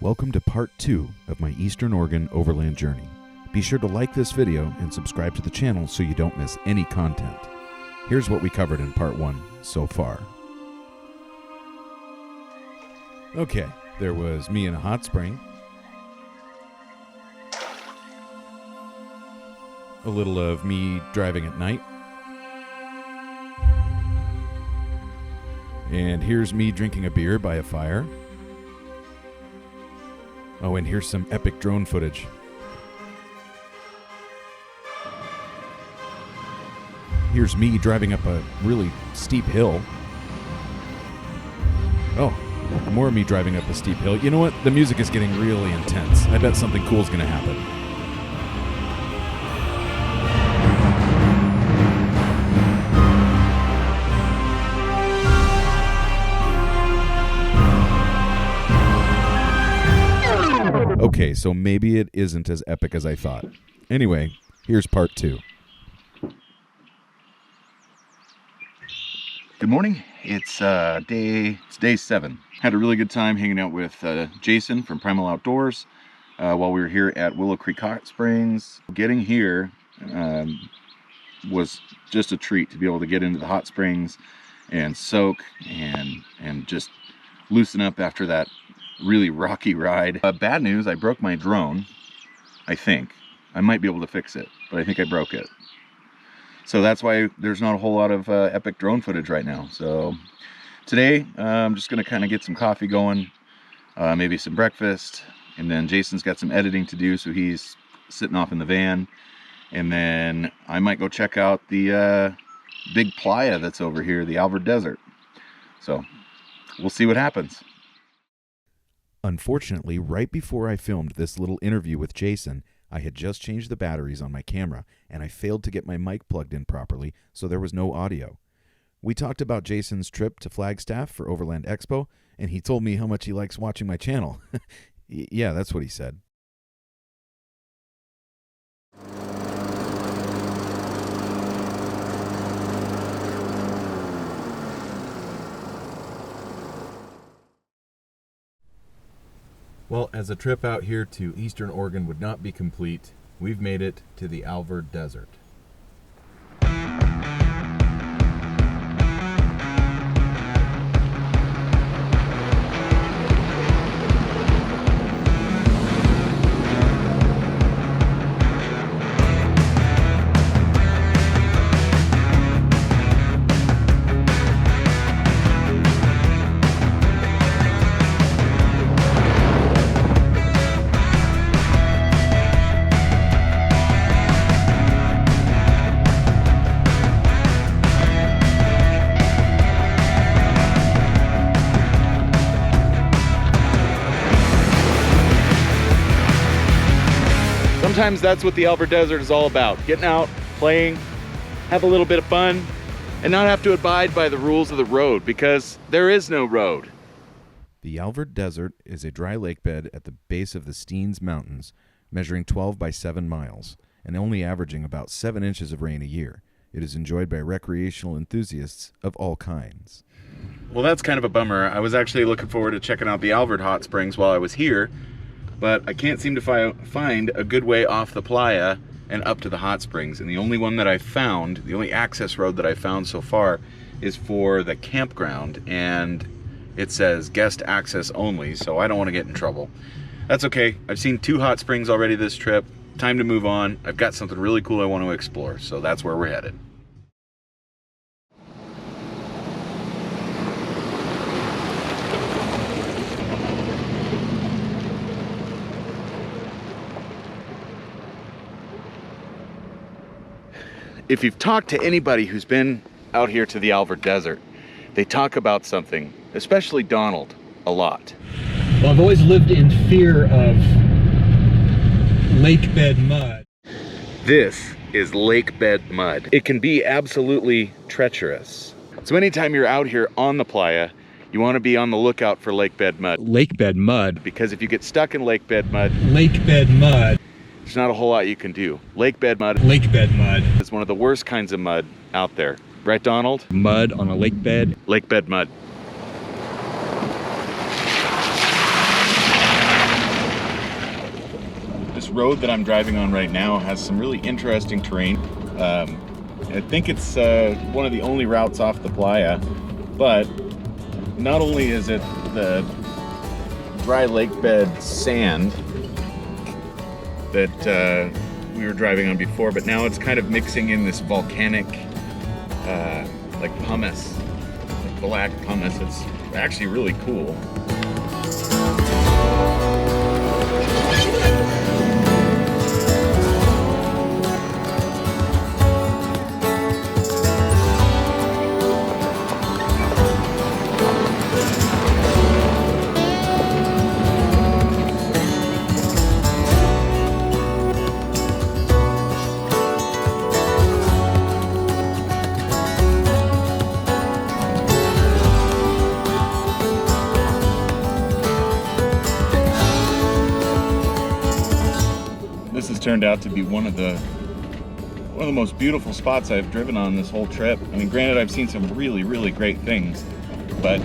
Welcome to part 2 of my Eastern Oregon Overland journey. Be sure to like this video and subscribe to the channel so you don't miss any content. Here's what we covered in part 1 so far. Okay, there was me in a hot spring, a little of me driving at night, and here's me drinking a beer by a fire. Oh, and here's some epic drone footage. Here's me driving up a really steep hill. Oh, more of me driving up a steep hill. You know what? The music is getting really intense. I bet something cool is going to happen. Okay, so maybe it isn't as epic as I thought. Anyway, here's part 2. Good morning. It's day 7. Had a really good time hanging out with Jason from Primal Outdoors while we were here at Willow Creek Hot Springs. Getting here was just a treat to be able to get into the hot springs and soak and just loosen up after that really rocky ride. Bad news, I broke my drone. I think I might be able to fix it, but I think I broke it. So that's why there's not a whole lot of epic drone footage right now. So today I'm just gonna kind of get some coffee going, maybe some breakfast, and then Jason's got some editing to do, so he's sitting off in the van. And then I might go check out the big playa that's over here, the Alvord Desert. So we'll see what happens. Unfortunately, right before I filmed this little interview with Jason, I had just changed the batteries on my camera, and I failed to get my mic plugged in properly, so there was no audio. We talked about Jason's trip to Flagstaff for Overland Expo, and he told me how much he likes watching my channel. Yeah, that's what he said. Well, as a trip out here to Eastern Oregon would not be complete, we've made it to the Alvord Desert. Sometimes that's what the Alvord Desert is all about. Getting out, playing, have a little bit of fun, and not have to abide by the rules of the road, because there is no road. The Alvord Desert is a dry lake bed at the base of the Steens Mountains, measuring 12 by 7 miles, and only averaging about 7 inches of rain a year. It is enjoyed by recreational enthusiasts of all kinds. Well, that's kind of a bummer. I was actually looking forward to checking out the Alvord Hot Springs while I was here, but I can't seem to find a good way off the playa and up to the hot springs. And the only one that I found, the only access road that I found so far, is for the campground, and it says guest access only, so I don't want to get in trouble. That's okay. I've seen 2 hot springs already this trip. Time to move on. I've got something really cool I want to explore, so that's where we're headed. If you've talked to anybody who's been out here to the Alvord Desert, they talk about something, especially Donald, a lot. Well, I've always lived in fear of lake bed mud. This is lake bed mud. It can be absolutely treacherous. So anytime you're out here on the playa, you want to be on the lookout for lake bed mud. Lake bed mud. Because if you get stuck in lake bed mud, there's not a whole lot you can do. Lake bed mud is one of the worst kinds of mud out there. Right, Donald? Mud on a lake bed. Lake bed mud. road that I'm driving on right now has some really interesting terrain. I think it's one of the only routes off the playa, but not only is it the dry lake bed sand that we were driving on before, but now it's kind of mixing in this volcanic like pumice, like black pumice. It's actually really cool. This has turned out to be one of the most beautiful spots I've driven on this whole trip. I mean, granted, I've seen some really, really great things, but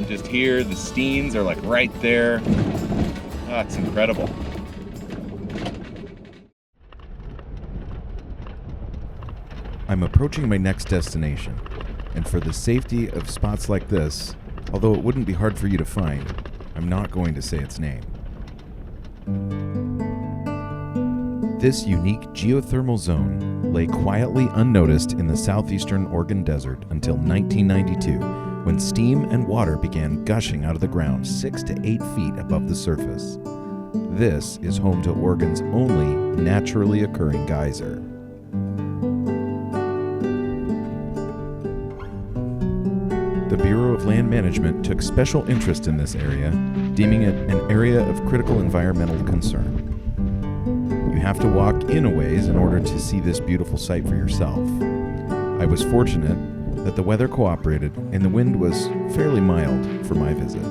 just here, the Steens are like right there. Ah, it's incredible. I'm approaching my next destination, and for the safety of spots like this, although it wouldn't be hard for you to find, I'm not going to say its name. This unique geothermal zone lay quietly unnoticed in the southeastern Oregon desert until 1992, when steam and water began gushing out of the ground 6 to 8 feet above the surface. This is home to Oregon's only naturally occurring geyser. The Bureau of Land Management took special interest in this area, deeming it an area of critical environmental concern. You have to walk in a ways in order to see this beautiful sight for yourself. I was fortunate that the weather cooperated and the wind was fairly mild for my visit.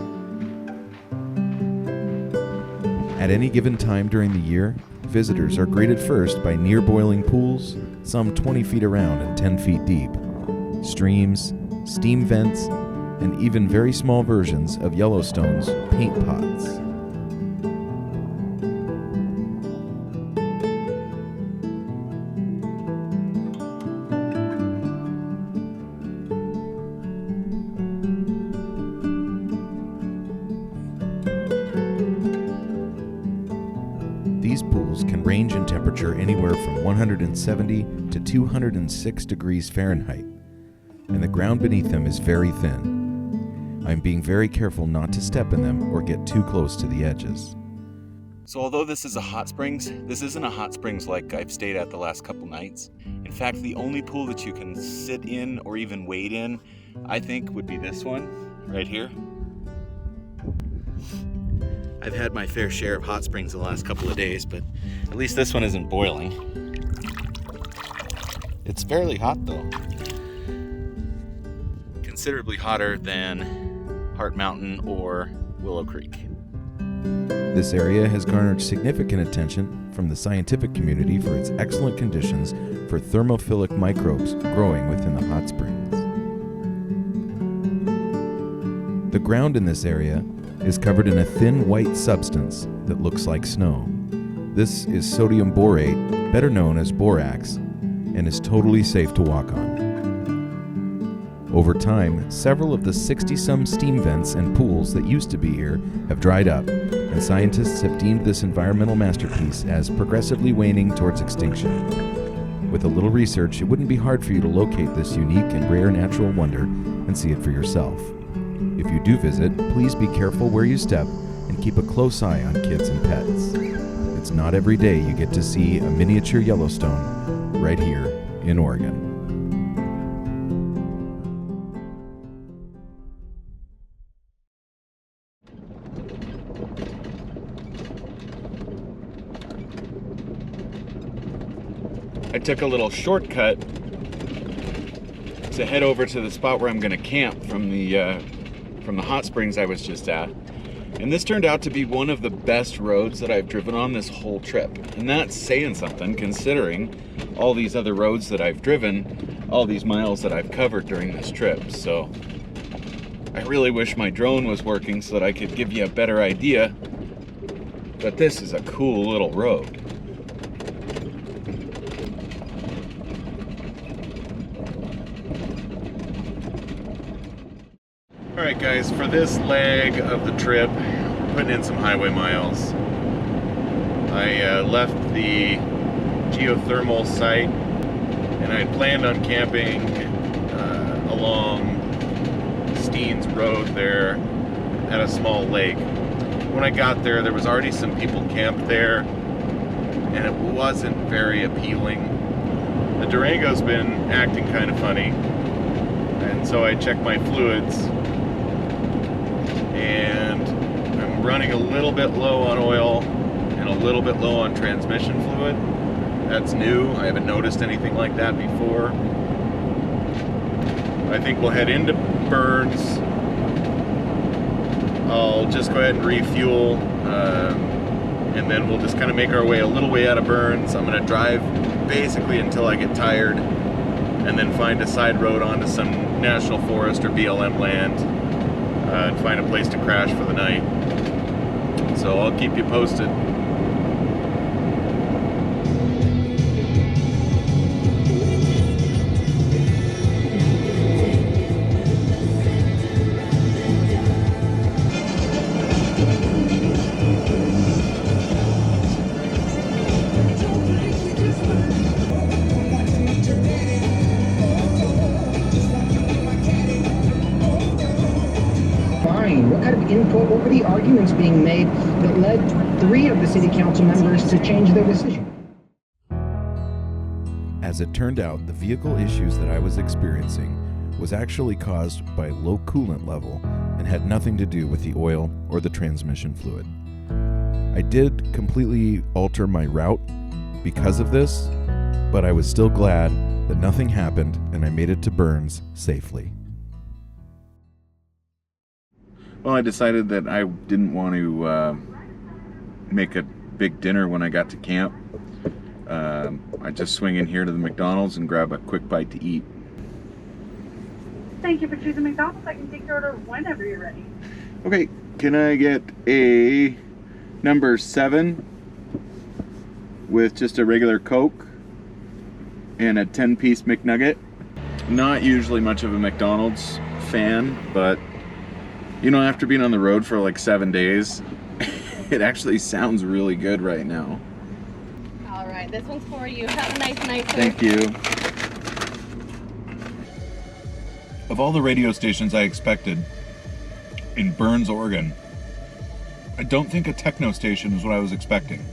At any given time during the year, visitors are greeted first by near boiling pools, some 20 feet around and 10 feet deep, streams, steam vents, and even very small versions of Yellowstone's paint pots. These pools can range in temperature anywhere from 170 to 206 degrees Fahrenheit, and the ground beneath them is very thin. I'm being very careful not to step in them or get too close to the edges. So although this is a hot springs, this isn't a hot springs like I've stayed at the last couple nights. In fact, the only pool that you can sit in or even wade in, I think, would be this one right here. I've had my fair share of hot springs the last couple of days, but at least this one isn't boiling. It's fairly hot though. Considerably hotter than Heart Mountain or Willow Creek. This area has garnered significant attention from the scientific community for its excellent conditions for thermophilic microbes growing within the hot springs. The ground in this area is covered in a thin white substance that looks like snow. This is sodium borate, better known as borax, and is totally safe to walk on. Over time, several of the 60-some steam vents and pools that used to be here have dried up, and scientists have deemed this environmental masterpiece as progressively waning towards extinction. With a little research, it wouldn't be hard for you to locate this unique and rare natural wonder and see it for yourself. If you do visit, please be careful where you step and keep a close eye on kids and pets. It's not every day you get to see a miniature Yellowstone right here in Oregon. I took a little shortcut to head over to the spot where I'm going to camp from the hot springs I was just at. And this turned out to be one of the best roads that I've driven on this whole trip. And that's saying something, considering all these other roads that I've driven, all these miles that I've covered during this trip. So I really wish my drone was working so that I could give you a better idea But this is a cool little road. Alright guys, for this leg of the trip, putting in some highway miles. I left the geothermal site and I had planned on camping along Steens Road there at a small lake. When I got there, there was already some people camped there and it wasn't very appealing. The Durango's been acting kind of funny, and so I checked my fluids and I'm running a little bit low on oil and a little bit low on transmission fluid. That's new. I haven't noticed anything like that before. I think we'll head into Burns. I'll just go ahead and refuel, and then we'll just kind of make our way a little way out of Burns. I'm going to drive basically until I get tired, and then find a side road onto some national forest or BLM land, and find a place to crash for the night. So I'll keep you posted. What kind of input, what were the arguments being made that led 3 of the city council members to change their decision? As it turned out, the vehicle issues that I was experiencing was actually caused by low coolant level and had nothing to do with the oil or the transmission fluid. I did completely alter my route because of this, but I was still glad that nothing happened and I made it to Burns safely. Well, I decided that I didn't want to make a big dinner when I got to camp. I just swing in here to the McDonald's and grab a quick bite to eat. Thank you for choosing McDonald's. I can take your order whenever you're ready. Okay, can I get a number 7 with just a regular Coke and a 10-piece McNugget? Not usually much of a McDonald's fan, but you know, after being on the road for like 7 days, it actually sounds really good right now. All right, this one's for you. Have a nice night, sir. Thank you. Of all the radio stations I expected in Burns, Oregon, I don't think a techno station is what I was expecting.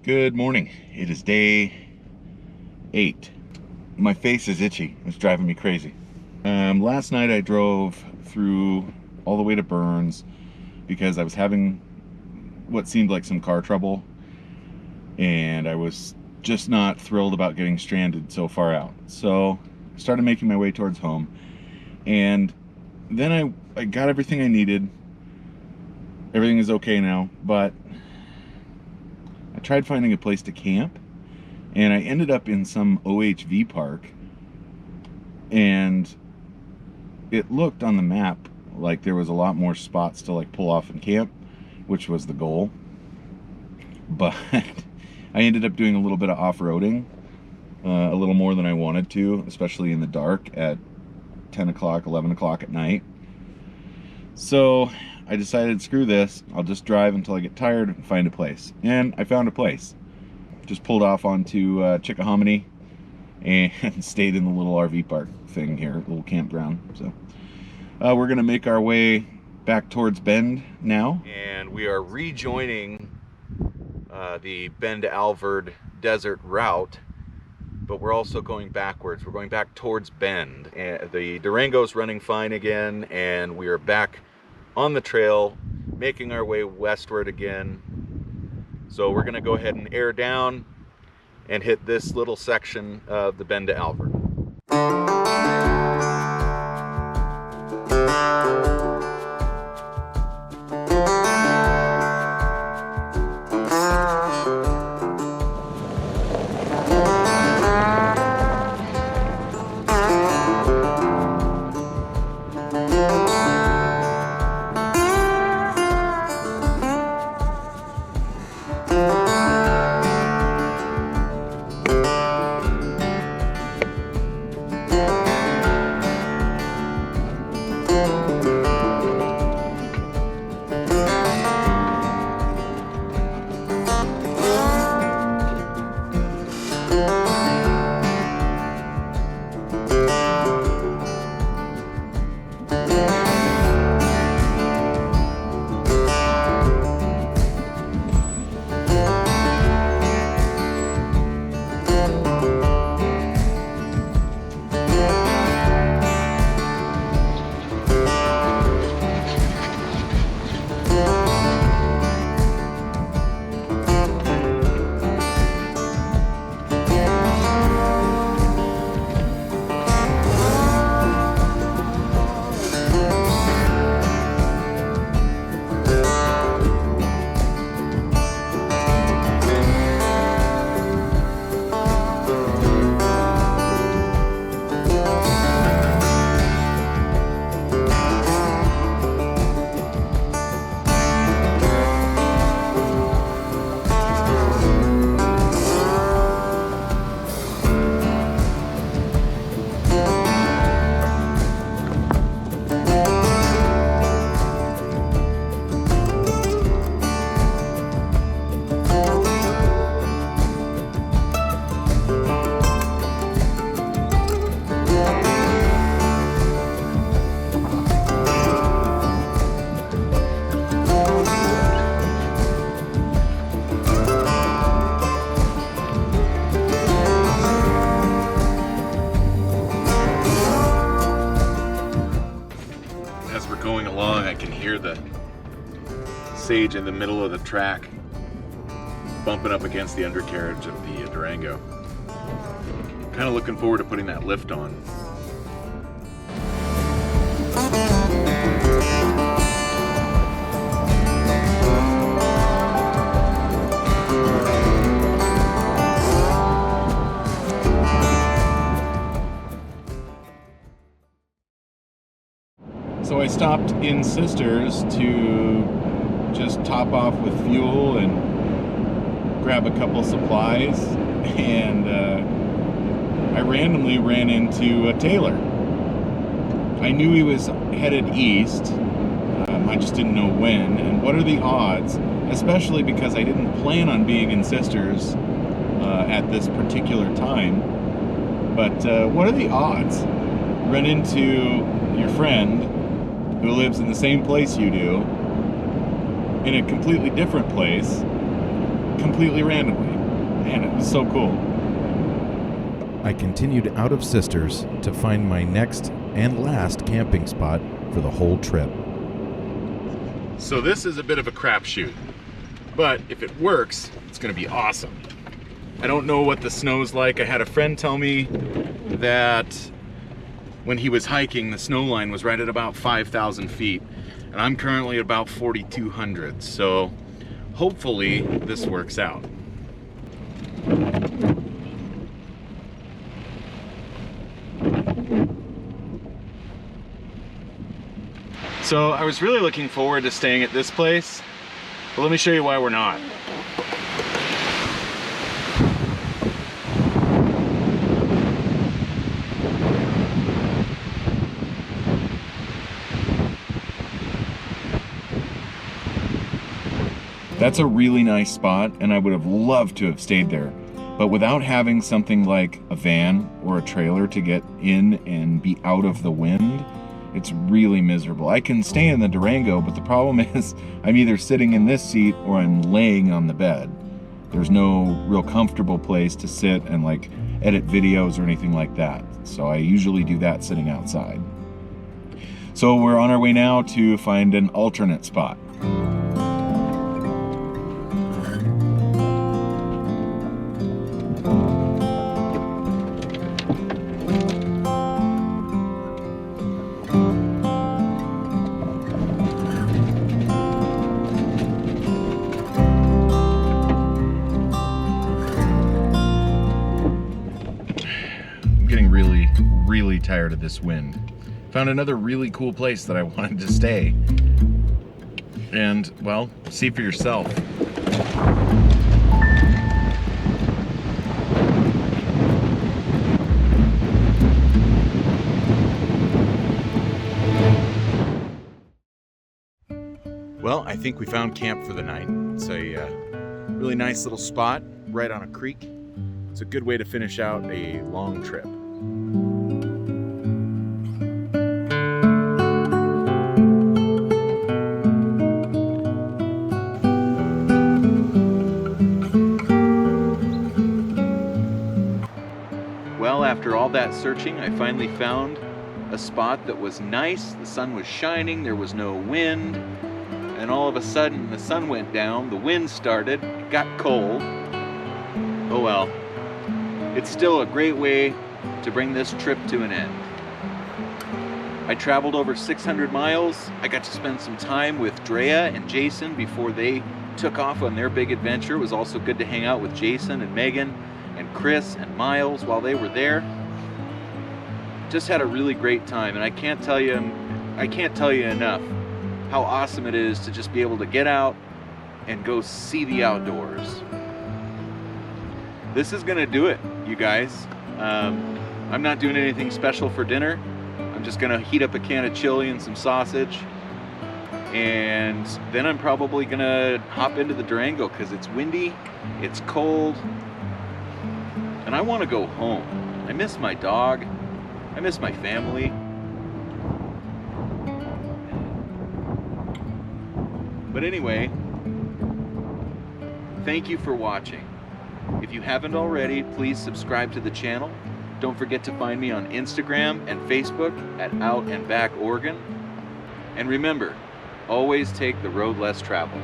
Good morning. It is day 8. My face is itchy. It's driving me crazy. Last night I drove through all the way to Burns because I was having what seemed like some car trouble, and I was just not thrilled about getting stranded so far out. So I started making my way towards home, and then I got everything I needed. Everything is okay now, but I tried finding a place to camp, and I ended up in some OHV park, and it looked on the map like there was a lot more spots to like pull off and camp, which was the goal. But I ended up doing a little bit of off-roading, a little more than I wanted to, especially in the dark at 10 o'clock, 11 o'clock at night. So I decided, screw this, I'll just drive until I get tired and find a place. And I found a place. Just pulled off onto Chickahominy and stayed in the little RV park thing here, little campground. So we're gonna make our way back towards Bend now. And we are rejoining the Bend to Alvord desert route, but we're also going backwards. We're going back towards Bend. And the Durango's running fine again, and we are back on the trail, making our way westward again. So we're gonna go ahead and air down and hit this little section of the Bend to Alvord. hear the sage in the middle of the track bumping up against the undercarriage of the Durango. Kind of looking forward to putting that lift on. So I stopped in Sisters to just top off with fuel and grab a couple supplies, and I randomly ran into Taylor. I knew he was headed east, I just didn't know when, and what are the odds, especially because I didn't plan on being in Sisters at this particular time, but what are the odds? Run into your friend who lives in the same place you do, in a completely different place, completely randomly. Man, it was so cool. I continued out of Sisters to find my next and last camping spot for the whole trip. So this is a bit of a crapshoot, but if it works, it's gonna be awesome. I don't know what the snow's like. I had a friend tell me that when he was hiking, the snow line was right at about 5,000 feet, and I'm currently at about 4,200, so hopefully this works out. So I was really looking forward to staying at this place, but let me show you why we're not. That's a really nice spot, and I would have loved to have stayed there. But without having something like a van or a trailer to get in and be out of the wind, it's really miserable. I can stay in the Durango, but the problem is I'm either sitting in this seat or I'm laying on the bed. There's no real comfortable place to sit and like edit videos or anything like that. So I usually do that sitting outside. So we're on our way now to find an alternate spot. Really tired of this wind. Found another really cool place that I wanted to stay. And, well, see for yourself. Well, I think we found camp for the night. It's a really nice little spot right on a creek. It's a good way to finish out a long trip. Well, after all that searching, I finally found a spot that was nice. The sun was shining, there was no wind, and all of a sudden the sun went down, the wind started, it got cold. Oh well, it's still a great way to bring this trip to an end. I traveled over 600 miles. I got to spend some time with Drea and Jason before they took off on their big adventure. It was also good to hang out with Jason and Megan and Chris and Miles while they were there. Just had a really great time, and I can't tell you enough how awesome it is to just be able to get out and go see the outdoors. This is gonna do it, you guys. I'm not doing anything special for dinner. I'm just gonna heat up a can of chili and some sausage, and then I'm probably gonna hop into the Durango because it's windy, it's cold, and I want to go home. I miss my dog. I miss my family. But anyway, thank you for watching. If you haven't already, please subscribe to the channel. Don't forget to find me on Instagram and Facebook at Out and Back Oregon. And remember, Always take the road less traveled.